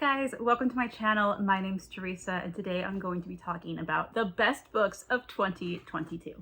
guys, welcome to my channel. My name's Teresa and today I'm going to be talking about the best books of 2022.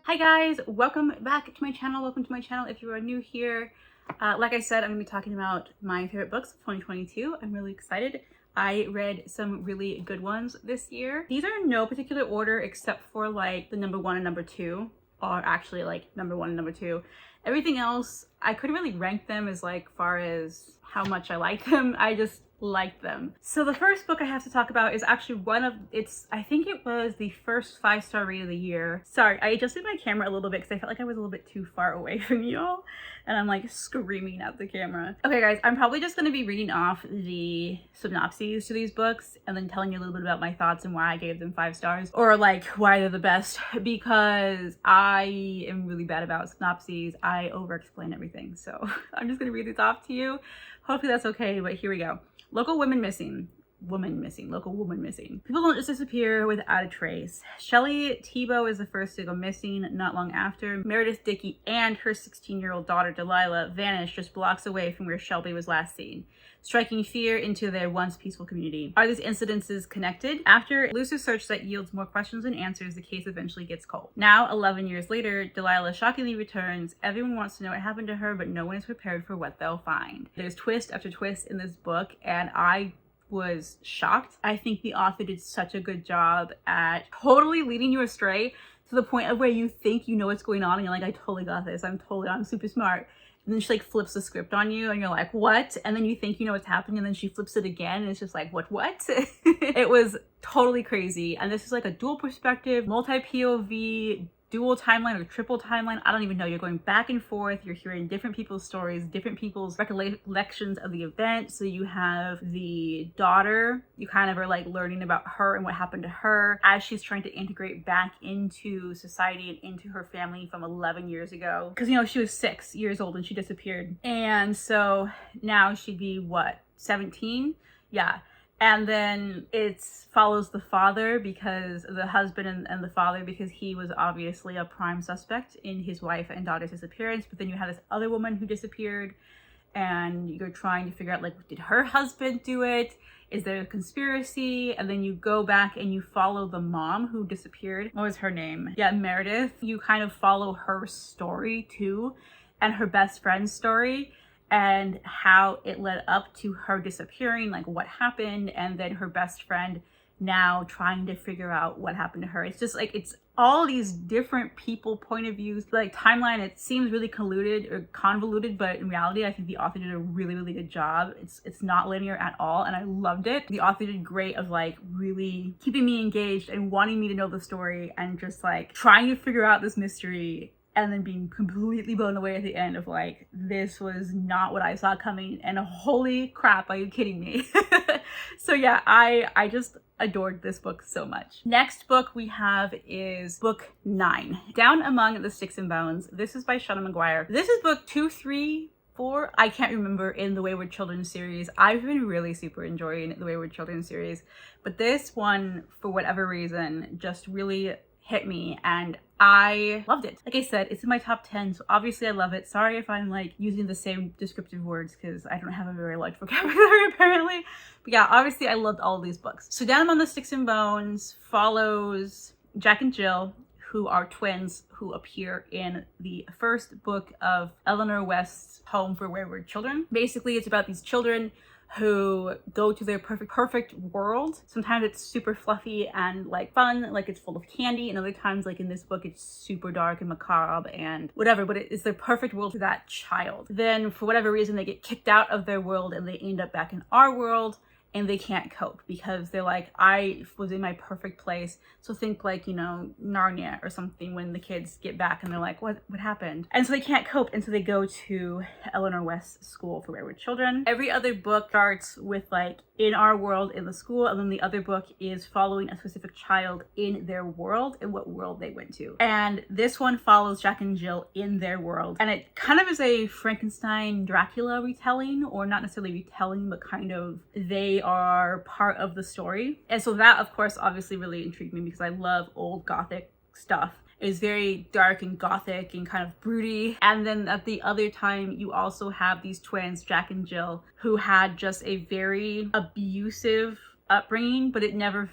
Hi guys, welcome back to my channel. Welcome to my channel if you are new here. Like I said, I'm going to be talking about my favorite books of 2022. I'm really excited. I read some really good ones this year. These are in no particular order except for like the number 1 and number 2 are actually like number 1 and number 2. Everything else, I couldn't really rank them as like far as how much I like them. I just like them. So the first book I have to talk about is actually I think it was the first 5-star read of the year. Sorry, I adjusted my camera a little bit because I felt like I was a little bit too far away from y'all and I'm like screaming at the camera. Okay guys, I'm probably just going to be reading off the synopses to these books and then telling you a little bit about my thoughts and why I gave them 5 stars or like why they're the best, because I am really bad about synopses. I over explain everything, so I'm just going to read these off to you. Hopefully that's okay, but here we go. Local woman missing. Local woman missing. People don't just disappear without a trace. Shelley Thibault is the first to go missing. Not long after, Meredith Dickey and her 16-year-old daughter Delilah vanished just blocks away from where Shelby was last seen, striking fear into their once peaceful community. Are these incidences connected? After a elusive search that yields more questions than answers, the case eventually gets cold. Now, 11 years later, Delilah shockingly returns. Everyone wants to know what happened to her, but no one is prepared for what they'll find. There's twist after twist in this book, and I was shocked. I think the author did such a good job at totally leading you astray to the point of where you think you know what's going on and you're like, I totally got this. I'm super smart. And then she like flips the script on you and you're like, what? And then you think you know what's happening and then she flips it again and it's just like, what? It was totally crazy. And this is like a dual perspective, multi-POV, dual timeline or triple timeline. I don't even know. You're going back and forth. You're hearing different people's stories, different people's recollections of the event. So you have the daughter. You kind of are like learning about her and what happened to her as she's trying to integrate back into society and into her family from 11 years ago. Because, you know, she was 6 years old when she disappeared. And so now she'd be what, 17? Yeah. And then it follows the father, because the husband and the father, because he was obviously a prime suspect in his wife and daughter's disappearance. But then you have this other woman who disappeared and you're trying to figure out, like, did her husband do it? Is there a conspiracy? And then you go back and you follow the mom who disappeared. What was her name? Yeah, Meredith. You kind of follow her story too, and her best friend's story, and how it led up to her disappearing, like what happened, and then her best friend now trying to figure out what happened to her. It's just like, it's all these different people point of views, like timeline. It seems really convoluted, but in reality I think the author did a really, really good job. It's not linear at all and I loved it. The author did great of like really keeping me engaged and wanting me to know the story and just like trying to figure out this mystery, and then being completely blown away at the end of like, this was not what I saw coming, and holy crap, are you kidding me? So yeah, I just adored this book so much. Next book we have is book 9, Down Among the Sticks and Bones. This is by Shauna Maguire. This is book 2, 3, 4, I can't remember, in the Wayward Children series. I've been really super enjoying the Wayward Children series, but this one, for whatever reason, just really hit me and I loved it. Like I said, it's in my top 10, so obviously I love it. Sorry if I'm like using the same descriptive words because I don't have a very large vocabulary apparently. But yeah, obviously I loved all of these books. So Down Among the Sticks and Bones follows Jack and Jill, who are twins who appear in the first book of Eleanor West's Home for Wayward Children. Basically, it's about these children who go to their perfect world. Sometimes it's super fluffy and like fun, like it's full of candy, and other times, like in this book, it's super dark and macabre and whatever, but it's their perfect world for that child. Then for whatever reason they get kicked out of their world and they end up back in our world, and they can't cope because they're like, I was in my perfect place. So think like, you know, Narnia or something, when the kids get back and they're like, what happened? And so they can't cope, and so they go to Eleanor West's School for Wayward Children. Every other book starts with like in our world in the school, and then the other book is following a specific child in their world and what world they went to. And this one follows Jack and Jill in their world, and it kind of is a Frankenstein Dracula retelling, or not necessarily retelling, but kind of they are part of the story. And so that of course obviously really intrigued me because I love old Gothic stuff. is very dark and gothic and kind of broody. And then at the other time, you also have these twins, Jack and Jill, who had just a very abusive upbringing, but it never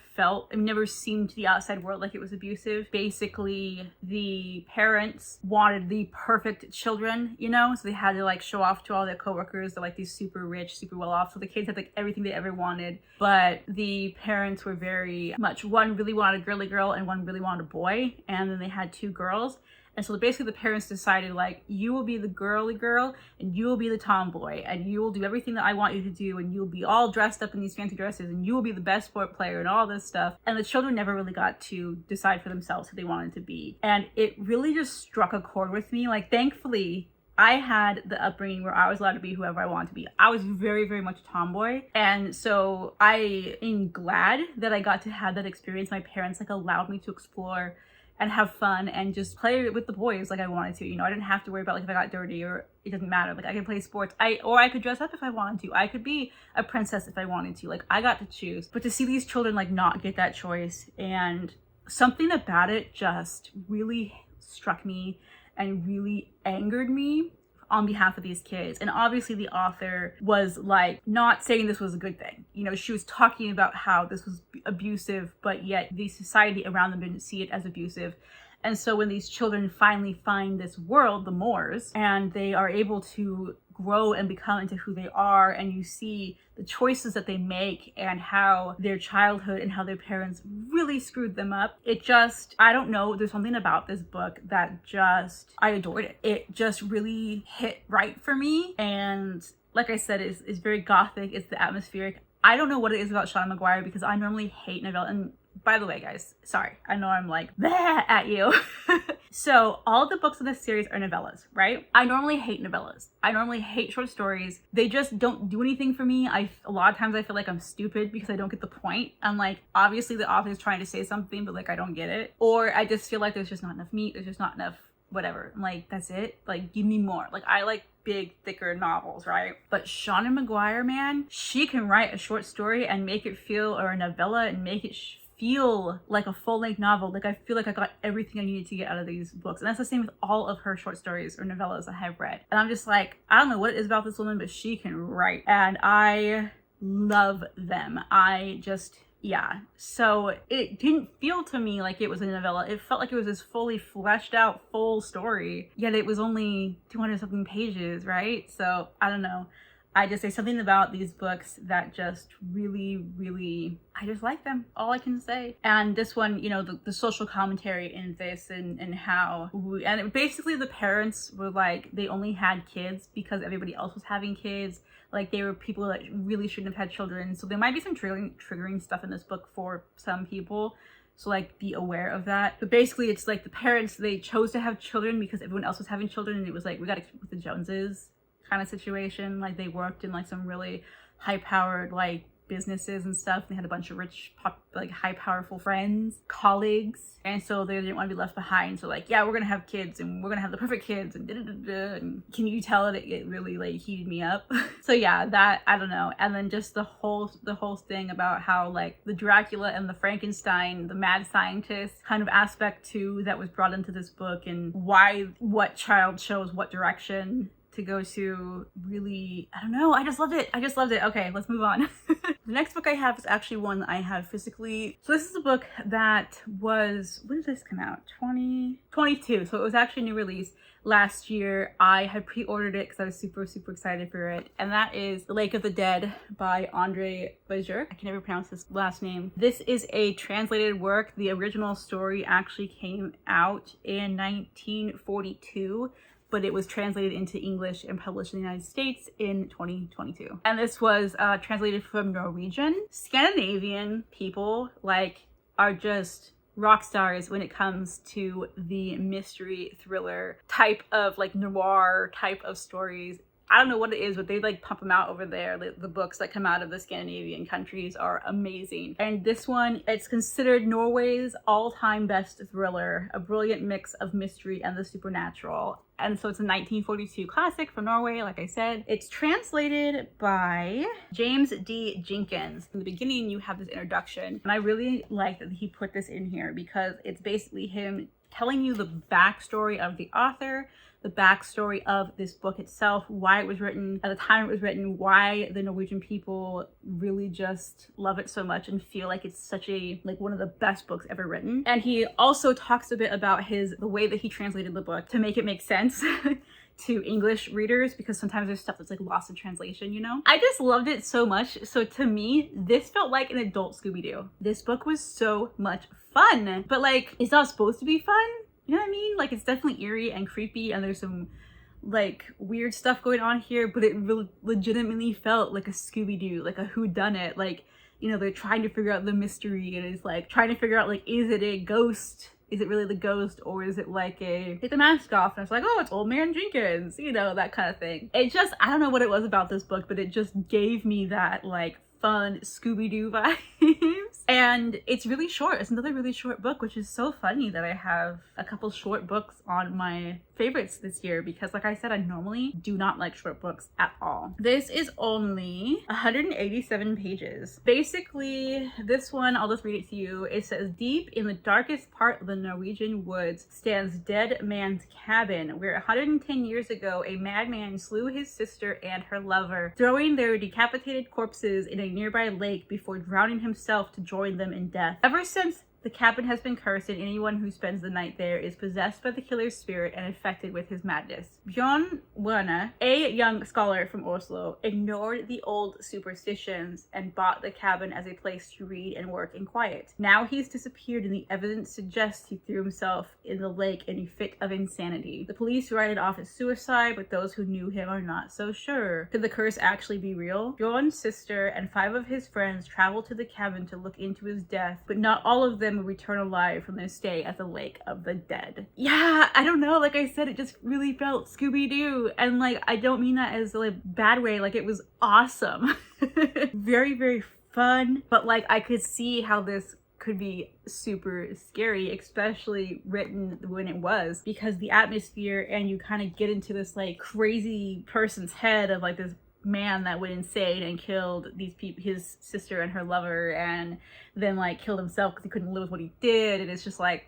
seemed to the outside world like it was abusive. Basically, the parents wanted the perfect children, you know, so they had to like show off to all their coworkers they're like these super rich, super well off, so the kids had like everything they ever wanted. But the parents were very much, one really wanted a girly girl and one really wanted a boy, and then they had two girls. And so basically the parents decided, like, you will be the girly girl and you will be the tomboy, and you will do everything that I want you to do, and you'll be all dressed up in these fancy dresses, and you will be the best sport player and all this stuff. And the children never really got to decide for themselves who they wanted to be. And it really just struck a chord with me. Like, thankfully, I had the upbringing where I was allowed to be whoever I wanted to be. I was very, very much a tomboy. And so I am glad that I got to have that experience. My parents like allowed me to explore and have fun and just play with the boys like I wanted to. You know, I didn't have to worry about like if I got dirty, or it doesn't matter. Like I could play sports, or I could dress up if I wanted to. I could be a princess if I wanted to. Like I got to choose. But to see these children like not get that choice, and something about it just really struck me and really angered me on behalf of these kids. And obviously the author was like not saying this was a good thing. You know, she was talking about how this was abusive, but yet the society around them didn't see it as abusive. And so when these children finally find this world, the Moors, and they are able to grow and become into who they are, and you see the choices that they make and how their childhood and how their parents really screwed them up. It just, I don't know, there's something about this book that just, I adored it. It just really hit right for me. And like I said, it's very gothic, it's the atmospheric. I don't know what it is about Seanan McGuire, because I normally hate novella. And by the way, guys, sorry, I know I'm like bleh at you. So all the books in this series are novellas, right? I normally hate novellas. I normally hate short stories. They just don't do anything for me. A lot of times I feel like I'm stupid because I don't get the point. I'm like, obviously the author is trying to say something, but like I don't get it. Or I just feel like there's just not enough meat. There's just not enough whatever. I'm like, that's it? Like, give me more. Like, I like big, thicker novels, right? But Seanan McGuire, man, she can write a short story and make it feel, or a novella, and make it feel like a full-length novel. Like I feel like I got everything I needed to get out of these books. And that's the same with all of her short stories or novellas I have read. And I'm just like, I don't know what it is about this woman, but she can write. And I love them. Yeah. So it didn't feel to me like it was a novella. It felt like it was this fully fleshed out full story, yet it was only 200 something pages, right? So I don't know. There's something about these books that just really, really, I just like them. All I can say. And this one, you know, the social commentary in this, and how, and basically the parents were like, they only had kids because everybody else was having kids. Like they were people that really shouldn't have had children. So there might be some triggering stuff in this book for some people. So like be aware of that. But basically it's like the parents, they chose to have children because everyone else was having children, and it was like, we gotta keep with the Joneses kind of situation. Like they worked in like some really high-powered like businesses and stuff. They had a bunch of rich, like high powerful friends, colleagues, and so they didn't want to be left behind. So like, yeah, we're gonna have kids and we're gonna have the perfect kids, and and can you tell that it really like heated me up? So yeah, that, I don't know. And then just the whole thing about how like the Dracula and the Frankenstein, the mad scientist kind of aspect too, that was brought into this book, and what child chose what direction to go to. Really, I don't know, I just loved it. Okay, let's move on. The next book I have is actually one that I have physically. So this is a book that was, when did this come out? 2022. So it was actually a new release last year. I had pre-ordered it because I was super excited for it, and that is The Lake of the Dead by Andre Bajur. I can never pronounce his last name. This is a translated work. The original story actually came out in 1942. But it was translated into English and published in the United States in 2022. And this was translated from Norwegian. Scandinavian people like are just rock stars when it comes to the mystery thriller type of like noir type of stories. I don't know what it is, but they like pump them out over there. The books that come out of the Scandinavian countries are amazing. And this one, it's considered Norway's all-time best thriller, a brilliant mix of mystery and the supernatural. And so it's a 1942 classic from Norway, like I said. It's translated by James D. Jenkins. In the beginning, you have this introduction, and I really like that he put this in here because it's basically him telling you the backstory of the author, the backstory of this book itself, why it was written, at the time it was written, why the Norwegian people really just love it so much and feel like it's such a, like, one of the best books ever written. And he also talks a bit about the way that he translated the book to make it make sense to English readers, because sometimes there's stuff that's like lost in translation, you know? I just loved it so much. So to me, this felt like an adult Scooby-Doo. This book was so much fun, but like, it's not supposed to be fun. You know what I mean? Like, it's definitely eerie and creepy, and there's some like weird stuff going on here, but it really legitimately felt like a Scooby-Doo, like a whodunit. Like, you know, they're trying to figure out the mystery, and it's like trying to figure out, like, is it a ghost? Is it really the ghost, or is it like take the mask off and it's like, oh, it's Old Man Jenkins, you know, that kind of thing. It just, I don't know what it was about this book, but it just gave me that like fun Scooby-Doo vibes. And it's really short. It's another really short book, which is so funny that I have a couple short books on my favorites this year, because like I said, I normally do not like short books at all. This is only 187 pages. Basically, this one, I'll just read it to you. It says, deep in the darkest part of the Norwegian woods stands Dead Man's Cabin, where 110 years ago, a madman slew his sister and her lover, throwing their decapitated corpses in a nearby lake before drowning himself to join them in death. Ever since, the cabin has been cursed, and anyone who spends the night there is possessed by the killer's spirit and infected with his madness. Bjorn Werner, a young scholar from Oslo, ignored the old superstitions and bought the cabin as a place to read and work in quiet. Now he's disappeared, and the evidence suggests he threw himself in the lake in a fit of insanity. The police write it off as suicide, but those who knew him are not so sure. Could the curse actually be real? Bjorn's sister and 5 of his friends travel to the cabin to look into his death, but not all of them will return alive from their stay at the Lake of the Dead. Yeah, I don't know, like I said, it just really felt Scooby-Doo, and like, I don't mean that as a like bad way, like it was awesome. Very, very fun, but like I could see how this could be super scary, especially written when it was, because the atmosphere, and you kind of get into this like crazy person's head of like this man that went insane and killed these people, his sister and her lover, and then like killed himself because he couldn't live with what he did. And it's just like,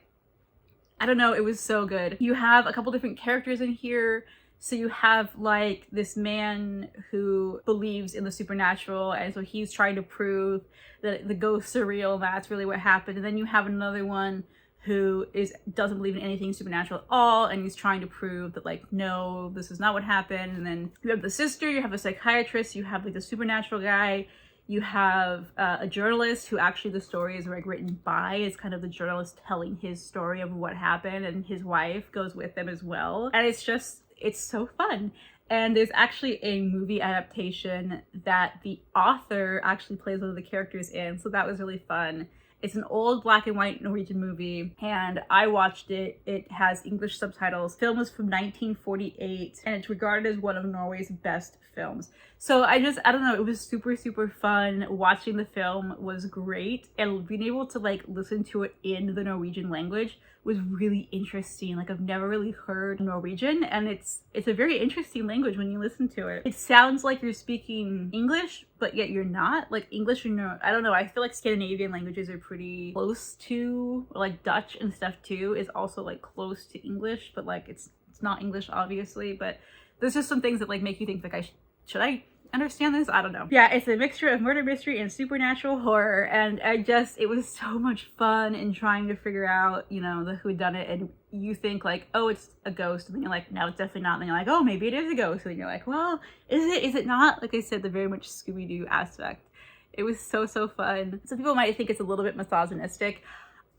I don't know, it was so good. You have a couple different characters in here. So you have like this man who believes in the supernatural, and so he's trying to prove that the ghosts are real, and that's really what happened. And then you have another one who doesn't believe in anything supernatural at all, and he's trying to prove that like, no, this is not what happened. And then you have the sister, you have a psychiatrist, you have like the supernatural guy, you have a journalist who actually the story is like written by, is kind of the journalist telling his story of what happened, and his wife goes with them as well. And it's just, it's so fun. And there's actually a movie adaptation that the author actually plays one of the characters in, so that was really fun. It's an old black and white Norwegian movie, and I watched it. It has English subtitles. The film was from 1948, and it's regarded as one of Norway's best films. So I don't know, it was super, super fun. Watching the film was great, and being able to like listen to it in the Norwegian language was really interesting. Like, I've never really heard Norwegian, and it's a very interesting language when you listen to it. It sounds like you're speaking English, but yet you're not. Like English, I don't know, I feel like Scandinavian languages are pretty close to, like Dutch and stuff too is also like close to English, but like it's not English obviously. But there's just some things that like make you think like, should I understand this? I don't know. Yeah, it's a mixture of murder mystery and supernatural horror, and it was so much fun in trying to figure out, you know, the whodunit. And you think like, oh, it's a ghost, and then you're like, no, it's definitely not. And then you're like, oh, maybe it is a ghost, and then you're like, well, is it not? Like I said, the very much Scooby-Doo aspect. It was so, so fun. Some people might think it's a little bit misogynistic.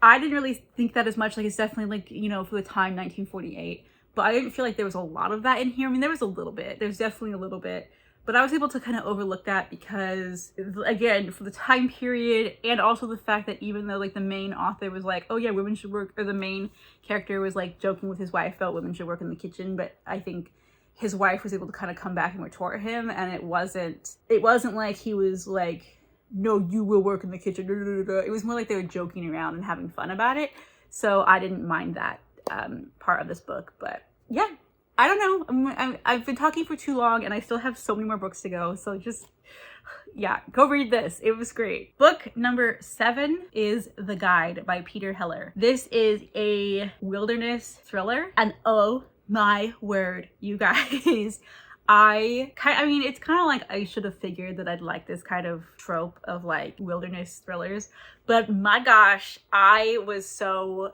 I didn't really think that as much. Like, it's definitely like, you know, for the time, 1948, but I didn't feel like there was a lot of that in here. I mean, there was a little bit, there's definitely a little bit, but I was able to kind of overlook that because, again, for the time period, and also the fact that even though like the main author was like, oh yeah, women should work, or the main character was like joking with his wife about women should work in the kitchen, but I think his wife was able to kind of come back and retort him, and it wasn't like he was like, no, you will work in the kitchen. It was more like they were joking around and having fun about it. So I didn't mind that part of this book. But yeah, I don't know. I've been talking for too long, and I still have so many more books to go. So just Yeah, go read this. It was great. Book number 7 is The Guide by Peter Heller. This is a wilderness thriller, and oh my word, you guys. I mean, it's kind of like I should have figured that I'd like this kind of trope of like wilderness thrillers, but my gosh, I was so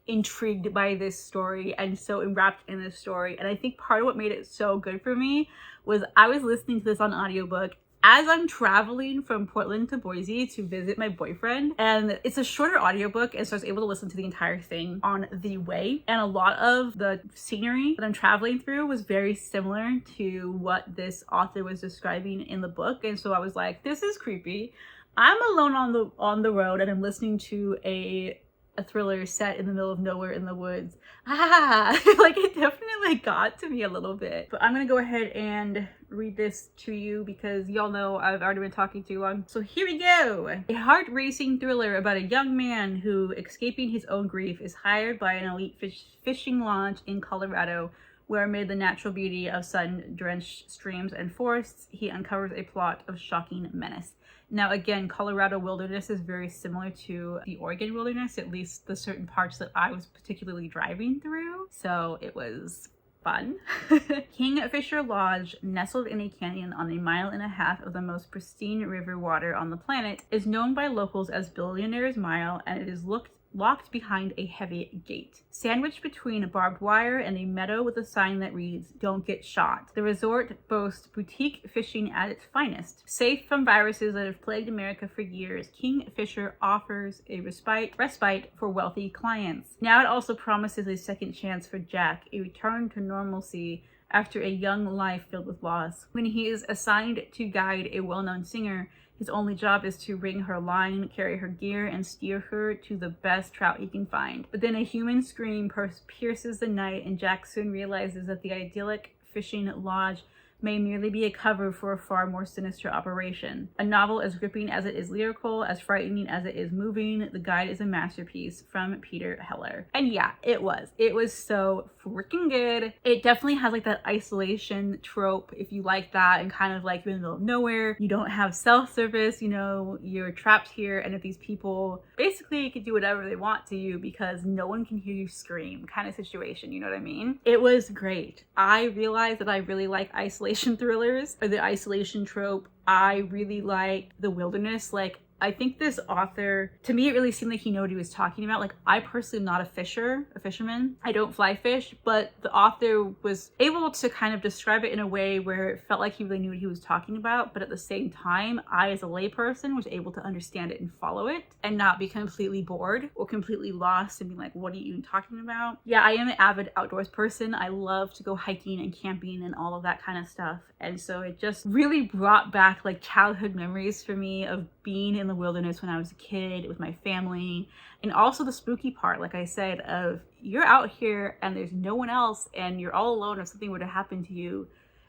intrigued by this story and so enwrapped in this story. And I think part of what made it so good for me was I was listening to this on audiobook as I'm traveling from Portland to Boise to visit my boyfriend, and it's a shorter audiobook, and so I was able to listen to the entire thing on the way. And a lot of the scenery that I'm traveling through was very similar to what this author was describing in the book, and so I was like, this is creepy. I'm alone on the road and I'm listening to a thriller set in the middle of nowhere in the woods. Like it definitely got to me a little bit. But I'm gonna go ahead and read this to you because y'all know I've already been talking too long. So here we go. A heart-racing thriller about a young man who, escaping his own grief, is hired by an elite fishing lodge in Colorado, where amid the natural beauty of sun-drenched streams and forests, he uncovers a plot of shocking menace. Now again, Colorado wilderness is very similar to the Oregon wilderness, at least the certain parts that I was particularly driving through. So it was fun. Kingfisher Lodge, nestled in a canyon on 1.5 miles of the most pristine river water on the planet, is known by locals as Billionaire's Mile, and it is locked behind a heavy gate. Sandwiched between barbed wire and a meadow with a sign that reads, "Don't get shot," the resort boasts boutique fishing at its finest. Safe from viruses that have plagued America for years, Kingfisher offers a respite for wealthy clients. Now it also promises a second chance for Jack, a return to normalcy after a young life filled with loss. When he is assigned to guide a well-known singer, his only job is to ring her line, carry her gear, and steer her to the best trout he can find. But then a human scream pierces the night, and Jack soon realizes that the idyllic fishing lodge may merely be a cover for a far more sinister operation. A novel as gripping as it is lyrical, as frightening as it is moving, The Guide is a masterpiece from Peter Heller. And yeah, it was. It was so freaking good. It definitely has like that isolation trope, if you like that, and kind of like you're in the middle of nowhere, you don't have cell service, you know, you're trapped here, and if these people basically could do whatever they want to you because no one can hear you scream kind of situation, you know what I mean? It was great. I realized that I really like isolation thrillers, or the isolation trope. I really like the wilderness. Like, I think this author, to me, it really seemed like he knew what he was talking about. Like, I personally am not a fisherman. I don't fly fish, but the author was able to kind of describe it in a way where it felt like he really knew what he was talking about. But at the same time, I, as a layperson, was able to understand it and follow it and not be completely bored or completely lost and be like, what are you even talking about? Yeah, I am an avid outdoors person. I love to go hiking and camping and all of that kind of stuff. And so it just really brought back like childhood memories for me of being in the wilderness when I was a kid with my family. And also the spooky part, like I said, of you're out here and there's no one else and you're all alone. If something were to happen to you,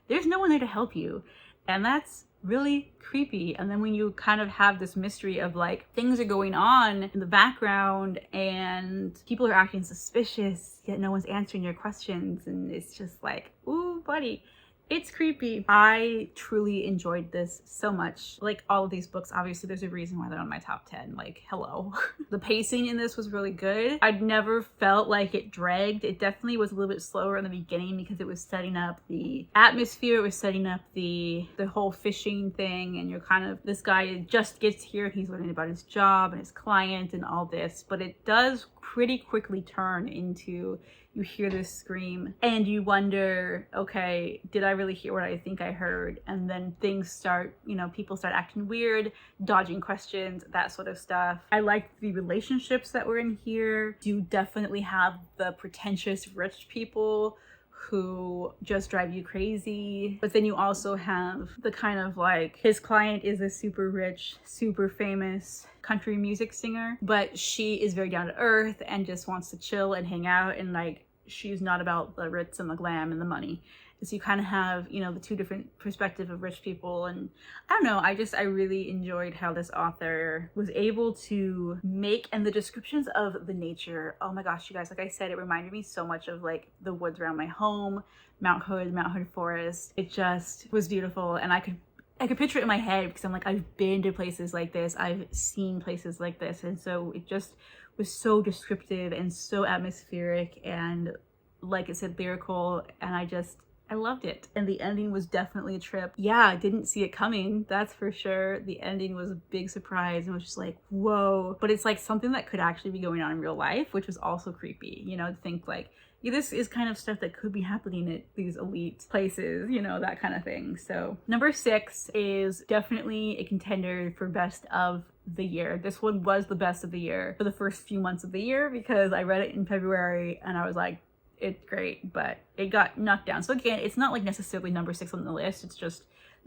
there's no one there to help you. And that's really creepy. And then when you kind of have this mystery of like things are going on in the background and people are acting suspicious, yet no one's answering your questions, and it's just like, ooh, buddy. It's creepy. I truly enjoyed this so much. Like all of these books, obviously there's a reason why they're on my top 10. Like, hello. The pacing in this was really good. I'd never felt like it dragged. It definitely was a little bit slower in the beginning because it was setting up the atmosphere. It was setting up the whole fishing thing, and you're kind of, this guy just gets here and he's learning about his job and his client and all this, but it does pretty quickly turn into, you hear this scream and you wonder, okay, did I really hear what I think I heard? And then things start, you know, people start acting weird, dodging questions, that sort of stuff. I liked the relationships that were in here. You definitely have the pretentious rich people who just drive you crazy. But then you also have the kind of like, his client is a super rich, super famous country music singer, but she is very down to earth and just wants to chill and hang out, and like, she's not about the ritz and the glam and the money. So you kind of have, you know, the two different perspectives of rich people. And I don't know, I really enjoyed how this author was able to make, and the descriptions of the nature, oh my gosh, you guys, like I said, it reminded me so much of like the woods around my home, Mount Hood Forest. It just was beautiful, and I could I could picture it in my head because I'm like, I've been to places like this, I've seen places like this, and so it just was so descriptive and so atmospheric and, like I said, lyrical, and I loved it. And the ending was definitely a trip. Yeah, I didn't see it coming, that's for sure. The ending was a big surprise and was just like, whoa. But it's like something that could actually be going on in real life, which was also creepy, you know, to think like, yeah, this is kind of stuff that could be happening at these elite places, you know, that kind of thing. So number 6 is definitely a contender for best of the year. This one was the best of the year for the first few months of the year because I read it in February and I was like, it's great, but it got knocked down. So again, it's not like necessarily number 6 on the list. This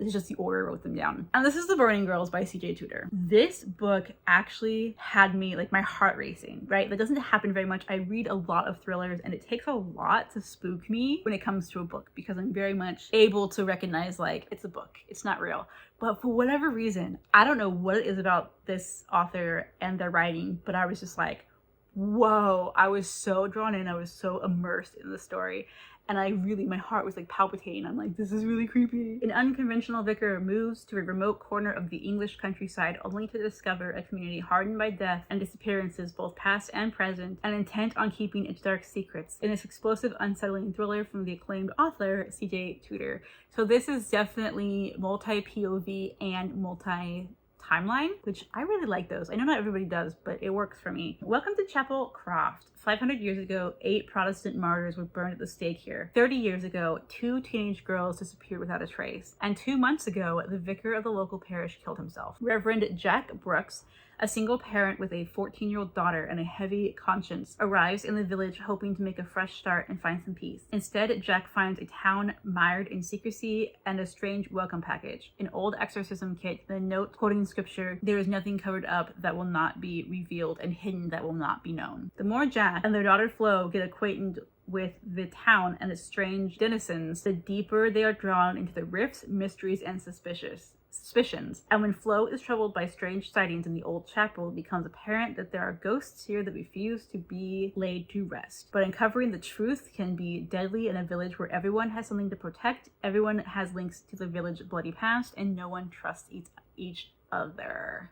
is just the order I wrote them down. And this is The Vernon Girls by CJ Tudor. This book actually had me like my heart racing, right? That doesn't happen very much. I read a lot of thrillers and it takes a lot to spook me when it comes to a book because I'm very much able to recognize like it's a book, it's not real. But for whatever reason, I don't know what it is about this author and their writing, but I was just like, whoa, I was so drawn in, I was so immersed in the story. And my heart was like palpitating. I'm like, this is really creepy. An unconventional vicar moves to a remote corner of the English countryside only to discover a community hardened by death and disappearances, both past and present, and intent on keeping its dark secrets. In this explosive, unsettling thriller from the acclaimed author, CJ Tudor. So this is definitely multi-POV and multi-timeline, which I really like those. I know not everybody does, but it works for me. Welcome to Chapel Croft. 500 years ago, 8 Protestant martyrs were burned at the stake here. 30 years ago, 2 teenage girls disappeared without a trace. And 2 months ago, the vicar of the local parish killed himself. Reverend Jack Brooks, a single parent with a 14-year-old daughter and a heavy conscience, arrives in the village hoping to make a fresh start and find some peace. Instead, Jack finds a town mired in secrecy and a strange welcome package, an old exorcism kit, and a note quoting scripture, "There is nothing covered up that will not be revealed and hidden that will not be known." The more Jack and their daughter Flo get acquainted with the town and its strange denizens, the deeper they are drawn into the rifts, mysteries, and suspicions. And when Flo is troubled by strange sightings in the old chapel, it becomes apparent that there are ghosts here that refuse to be laid to rest. But uncovering the truth can be deadly in a village where everyone has something to protect, everyone has links to the village bloody past, and no one trusts each other.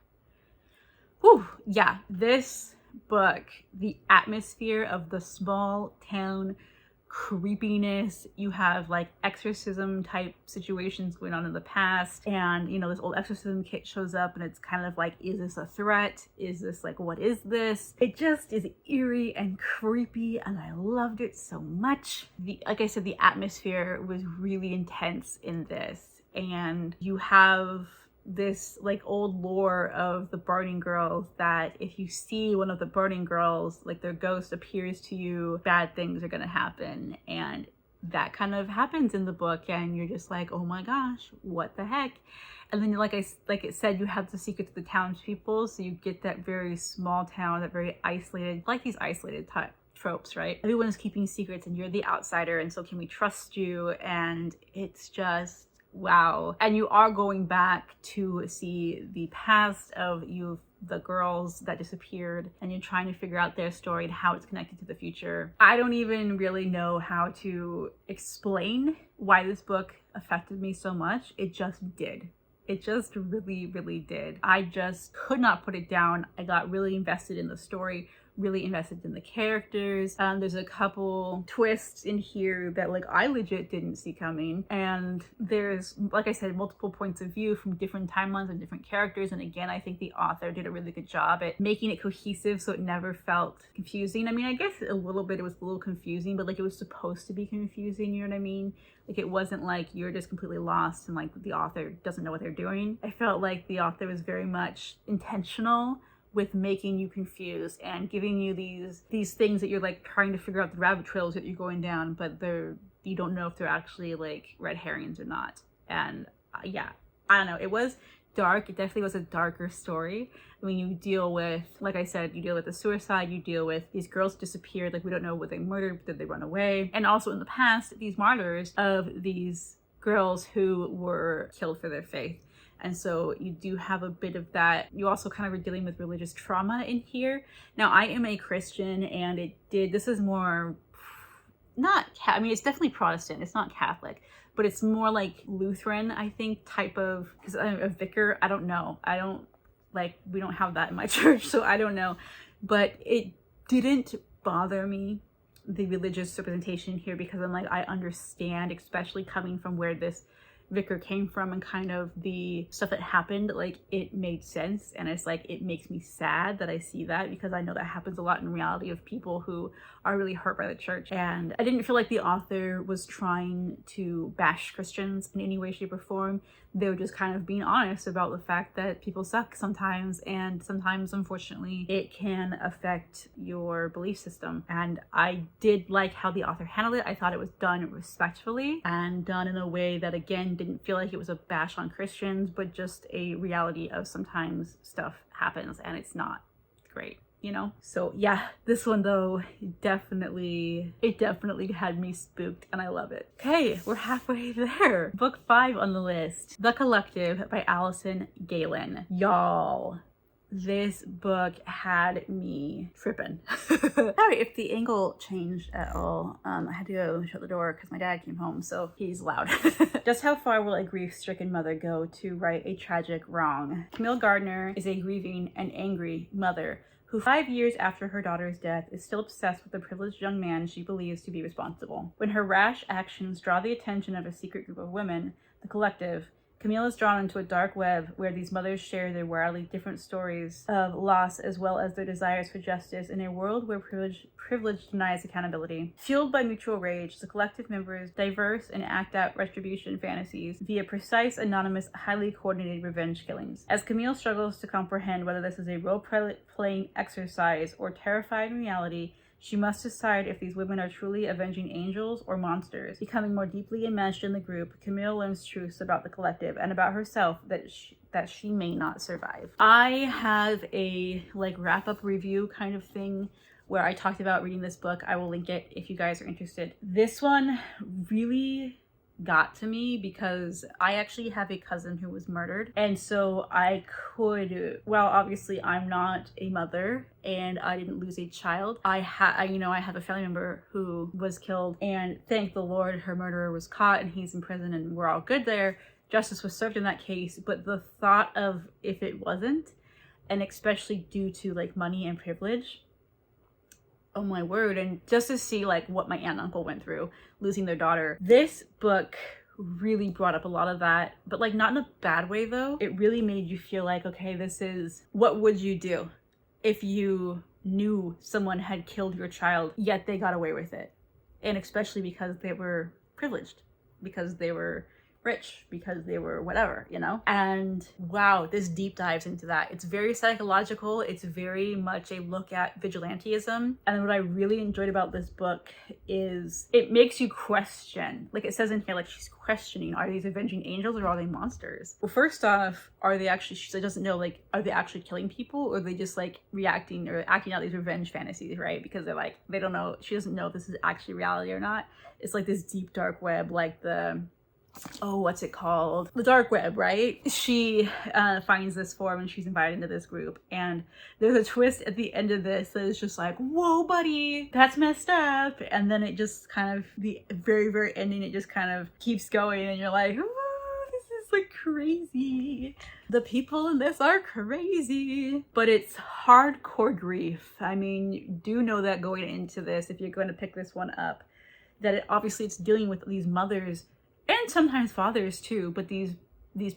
Whew, yeah, this book, the atmosphere of the small town creepiness, you have like exorcism type situations going on in the past, and you know, this old exorcism kit shows up and it's kind of like, is this a threat? Is this like, what is this? It just is eerie and creepy and I loved it so much. Like I said, the atmosphere was really intense in this, and you have this like old lore of the burning girls that if you see one of the burning girls, like their ghost appears to you, bad things are gonna happen. And that kind of happens in the book and you're just like, oh my gosh, what the heck? And then like it said, you have the secret to the townspeople, so you get that very small town, that very isolated, like these isolated tropes, right? Everyone's keeping secrets and you're the outsider, and so can we trust you? And it's just wow. And you are going back to see the past of the girls that disappeared, and you're trying to figure out their story and how it's connected to the future. I don't even really know how to explain why this book affected me so much. It just did. It just really, really did. I just could not put it down. I got really invested in the story, really invested in the characters. There's a couple twists in here that like I legit didn't see coming, and there's, like I said, multiple points of view from different timelines and different characters. And again, I think the author did a really good job at making it cohesive so it never felt confusing. I mean, I guess a little bit it was a little confusing, but like it was supposed to be confusing, you know what I mean? Like it wasn't like you're just completely lost and like the author doesn't know what they're doing. I felt like the author was very much intentional with making you confused and giving you these things that you're like trying to figure out the rabbit trails that you're going down, but you don't know if they're actually like red herrings or not. And yeah, I don't know, it was dark. It definitely was a darker story. I mean, you deal with, like I said, you deal with the suicide, you deal with these girls disappeared, like we don't know what they murdered, did they run away? And also in the past, these martyrs of these girls who were killed for their faith. And so you do have a bit of that. You also kind of are dealing with religious trauma in here. Now, I am a Christian, and this is more I mean, it's definitely Protestant, it's not Catholic, but it's more like Lutheran, I think, type of, because I'm a vicar, I don't know. We don't have that in my church, so I don't know. But it didn't bother me, the religious representation here, because I'm like, I understand, especially coming from where this vicar came from and kind of the stuff that happened, like it made sense. And it's like, it makes me sad that I see that, because I know that happens a lot in reality of people who are really hurt by the church. And I didn't feel like the author was trying to bash Christians in any way, shape, or form. They were just kind of being honest about the fact that people suck sometimes, and sometimes, unfortunately, it can affect your belief system. And I did like how the author handled it. I thought it was done respectfully and done in a way that, again, didn't feel like it was a bash on Christians, but just a reality of sometimes stuff happens and it's not great, you know? So yeah, this one though, it definitely had me spooked, and I love it. Okay, we're halfway there. Book 5 on the list, The Collective by Allison Galen. Y'all, this book had me tripping. Sorry if the angle changed at all. I had to go shut the door because my dad came home, so he's loud. Just how far will a grief-stricken mother go to right a tragic wrong? Camille Gardner is a grieving and angry mother who 5 years after her daughter's death is still obsessed with the privileged young man she believes to be responsible. When her rash actions draw the attention of a secret group of women, the Collective, Camille is drawn into a dark web where these mothers share their wildly different stories of loss as well as their desires for justice in a world where privilege denies accountability. Fueled by mutual rage, the Collective members diverse and act out retribution fantasies via precise, anonymous, highly coordinated revenge killings. As Camille struggles to comprehend whether this is a role-playing exercise or terrifying reality, she must decide if these women are truly avenging angels or monsters. Becoming more deeply enmeshed in the group, Camille learns truths about the Collective and about herself that she may not survive. I have a wrap-up review kind of thing where I talked about reading this book. I will link it if you guys are interested. This one really got to me because I actually have a cousin who was murdered, and so I could, well, obviously I'm not a mother and I didn't lose a child. I have a family member who was killed, and thank the Lord her murderer was caught and he's in prison and we're all good there. Justice was served in that case, but the thought of if it wasn't, and especially due to money and privilege, oh my word. And just to see what my aunt and uncle went through losing their daughter, this book really brought up a lot of that, but not in a bad way though. It really made you feel like, okay, this is, what would you do if you knew someone had killed your child yet they got away with it? And especially because they were privileged, because they were rich, because they were whatever, you know? And wow, this deep dives into that. It's very psychological. It's very much a look at vigilantism. And what I really enjoyed about this book is it makes you question, it says in here, she's questioning, are these avenging angels or are they monsters? Well, first off, are they actually, she doesn't know, are they actually killing people, or are they just reacting or acting out these revenge fantasies, right? Because they're they don't know, she doesn't know if this is actually reality or not. It's this deep dark web, what's it called? The dark web, right? She finds this forum and she's invited into this group, and there's a twist at the end of this that is just whoa, buddy, that's messed up. And then it just kind of, the very, very ending, it just kind of keeps going and you're like, ooh, this is crazy. The people in this are crazy, but it's hardcore grief. I mean, you do know that going into this, if you're going to pick this one up, that obviously it's dealing with these mothers and sometimes fathers too, but these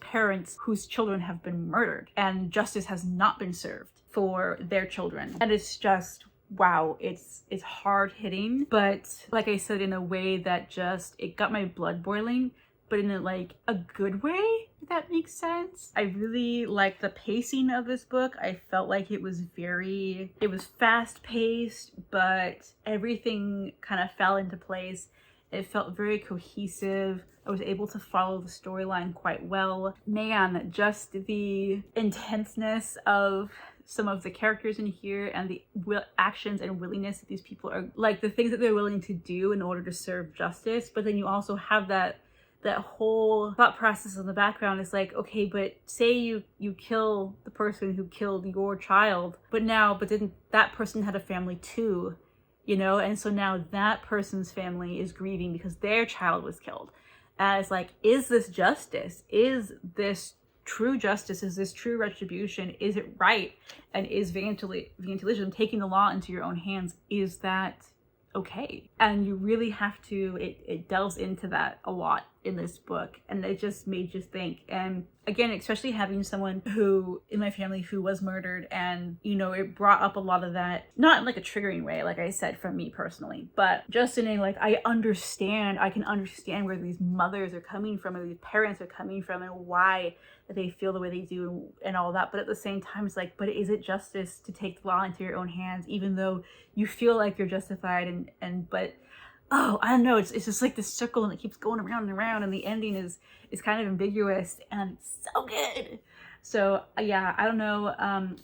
parents whose children have been murdered and justice has not been served for their children. And it's just, wow, it's hard hitting, but like I said, in a way that just, it got my blood boiling, but in a good way, if that makes sense. I really liked the pacing of this book. I felt like it was fast paced, but everything kind of fell into place. It felt very cohesive. I was able to follow the storyline quite well. Man, just the intenseness of some of the characters in here and the actions and willingness that these people are, the things that they're willing to do in order to serve justice. But then you also have that whole thought process in the background is okay, but say you kill the person who killed your child, but then that person had a family too. you know? And so now that person's family is grieving because their child was killed. As like, is this justice? Is this true justice? Is this true retribution? Is it right? And is vigilantism, taking the law into your own hands, is that okay? And you really have to, it delves into that a lot in this book, and it just made you think. And again, especially having someone who in my family who was murdered, and you know, it brought up a lot of that, not in like a triggering way, like I said, from me personally, but just in a like, I can understand where these mothers are coming from, or these parents are coming from, and why they feel the way they do and all that. But at the same time, it's like, but is it justice to take the law into your own hands, even though you feel like you're justified? But oh, I don't know, it's just like this circle, and it keeps going around and around, and the ending is kind of ambiguous, and it's so good. So yeah, I don't know,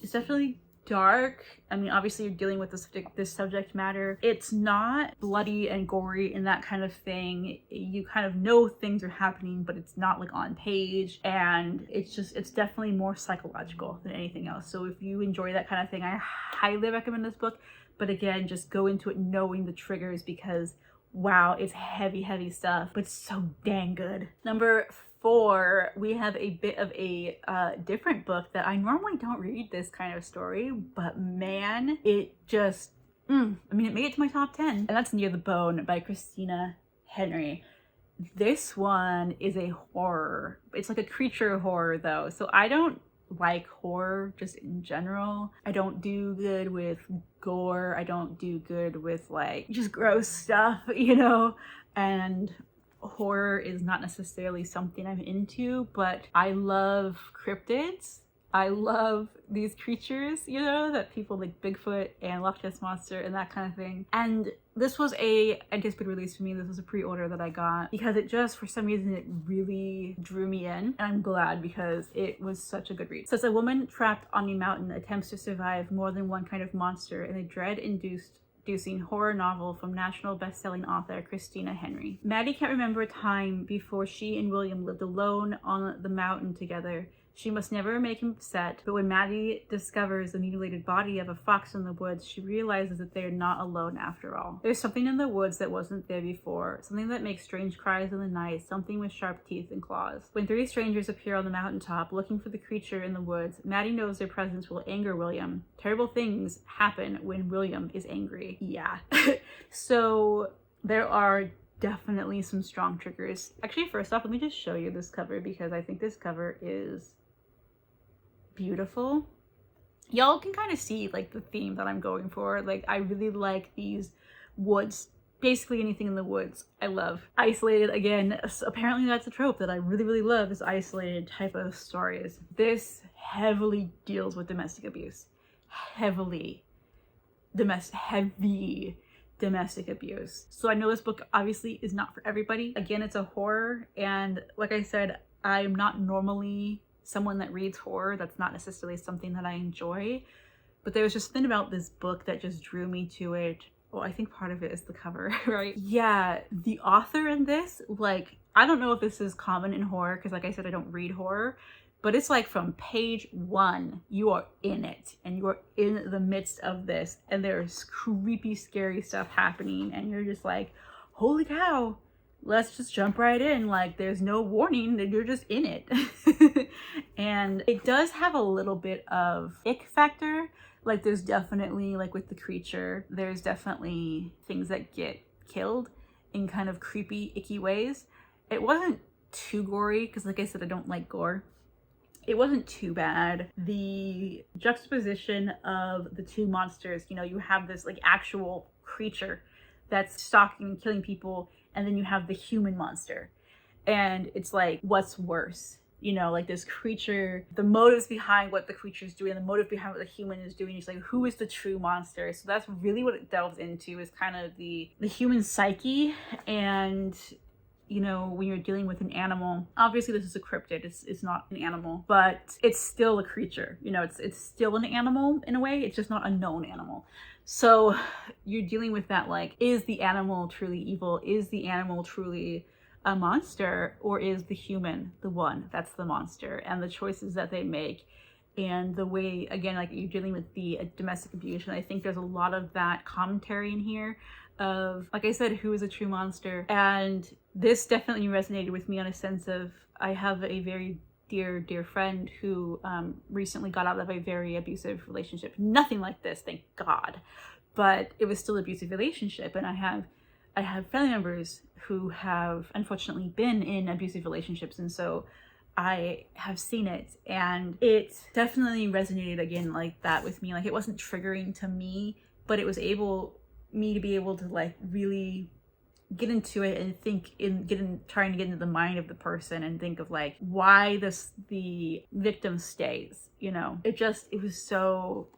it's definitely dark. I mean, obviously you're dealing with this subject matter. It's not bloody and gory and that kind of thing. You kind of know things are happening, but it's not like on page, and it's definitely more psychological than anything else. So if you enjoy that kind of thing, I highly recommend this book. But again, just go into it knowing the triggers, because wow, it's heavy stuff, but so dang good. Number 4, we have a bit of a different book that I normally don't read this kind of story, but man, it just, I mean, it made it to my top 10, and that's Near the Bone by Christina Henry. This one is a horror. It's like a creature horror though, so I don't like horror just in general. I don't do good with gore. I don't do good with like just gross stuff, you know? And horror is not necessarily something I'm into, but I love cryptids. I love these creatures, you know, that people like Bigfoot and Loch Ness Monster and that kind of thing. And this was a anticipated release for me. This was a pre-order that I got because it just, for some reason, it really drew me in. And I'm glad, because it was such a good read. So it's a woman trapped on a mountain attempts to survive more than one kind of monster in a dread-inducing horror novel from national best-selling author Christina Henry. Maddie can't remember a time before she and William lived alone on the mountain together. She must never make him upset, but when Maddie discovers the mutilated body of a fox in the woods, she realizes that they're not alone after all. There's something in the woods that wasn't there before, something that makes strange cries in the night, something with sharp teeth and claws. When 3 strangers appear on the mountaintop looking for the creature in the woods, Maddie knows their presence will anger William. Terrible things happen when William is angry. Yeah. So there are definitely some strong triggers. Actually, first off, let me just show you this cover, because I think this cover is beautiful. Y'all can kind of see like the theme that I'm going for. Like, I really like these woods, basically anything in the woods. I love isolated. Again, apparently that's a trope that I really love, is isolated type of stories. This heavily deals with domestic abuse. Heavy domestic abuse. So I know this book obviously is not for everybody. Again, it's a horror, and like I said, I'm not normally someone that reads horror. That's not necessarily something that I enjoy, but there was just something about this book that just drew me to it. Well, I think part of it is the cover, right? Yeah, the author in this, like, I don't know if this is common in horror, because like I said, I don't read horror, but it's like from page 1, you are in it, and you are in the midst of this, and there's creepy, scary stuff happening, and you're just like, holy cow, let's just jump right in. Like, there's no warning, that you're just in it. And it does have a little bit of ick factor. Like, there's definitely, like with the creature, there's definitely things that get killed in kind of creepy, icky ways. It wasn't too gory, because like I said, I don't like gore. It wasn't too bad. The juxtaposition of the 2 monsters, you know, you have this like actual creature that's stalking and killing people, and then you have the human monster, and it's like, what's worse? You know, like this creature, the motives behind what the creature is doing, the motive behind what the human is doing, it's like, who is the true monster? So that's really what it delves into, is kind of the human psyche. And you know, when you're dealing with an animal, obviously this is a cryptid, it's not an animal, but it's still a creature, you know, it's still an animal in a way, it's just not a known animal. So you're dealing with that, like, is the animal truly evil? Is the animal truly a monster? Or is the human the one that's the monster? And the choices that they make and the way, again, like you're dealing with the domestic abuse. And I think there's a lot of that commentary in here of, like I said, who is a true monster. And this definitely resonated with me on a sense of, I have a very dear friend who recently got out of a very abusive relationship. Nothing like this, thank God, but it was still an abusive relationship. And I have family members who have unfortunately been in abusive relationships, and so I have seen it, and it definitely resonated again like that with me. Like, it wasn't triggering to me, but it was me to be able to like really get into it and think trying to get into the mind of the person and think of like why the victim stays, you know. It was so,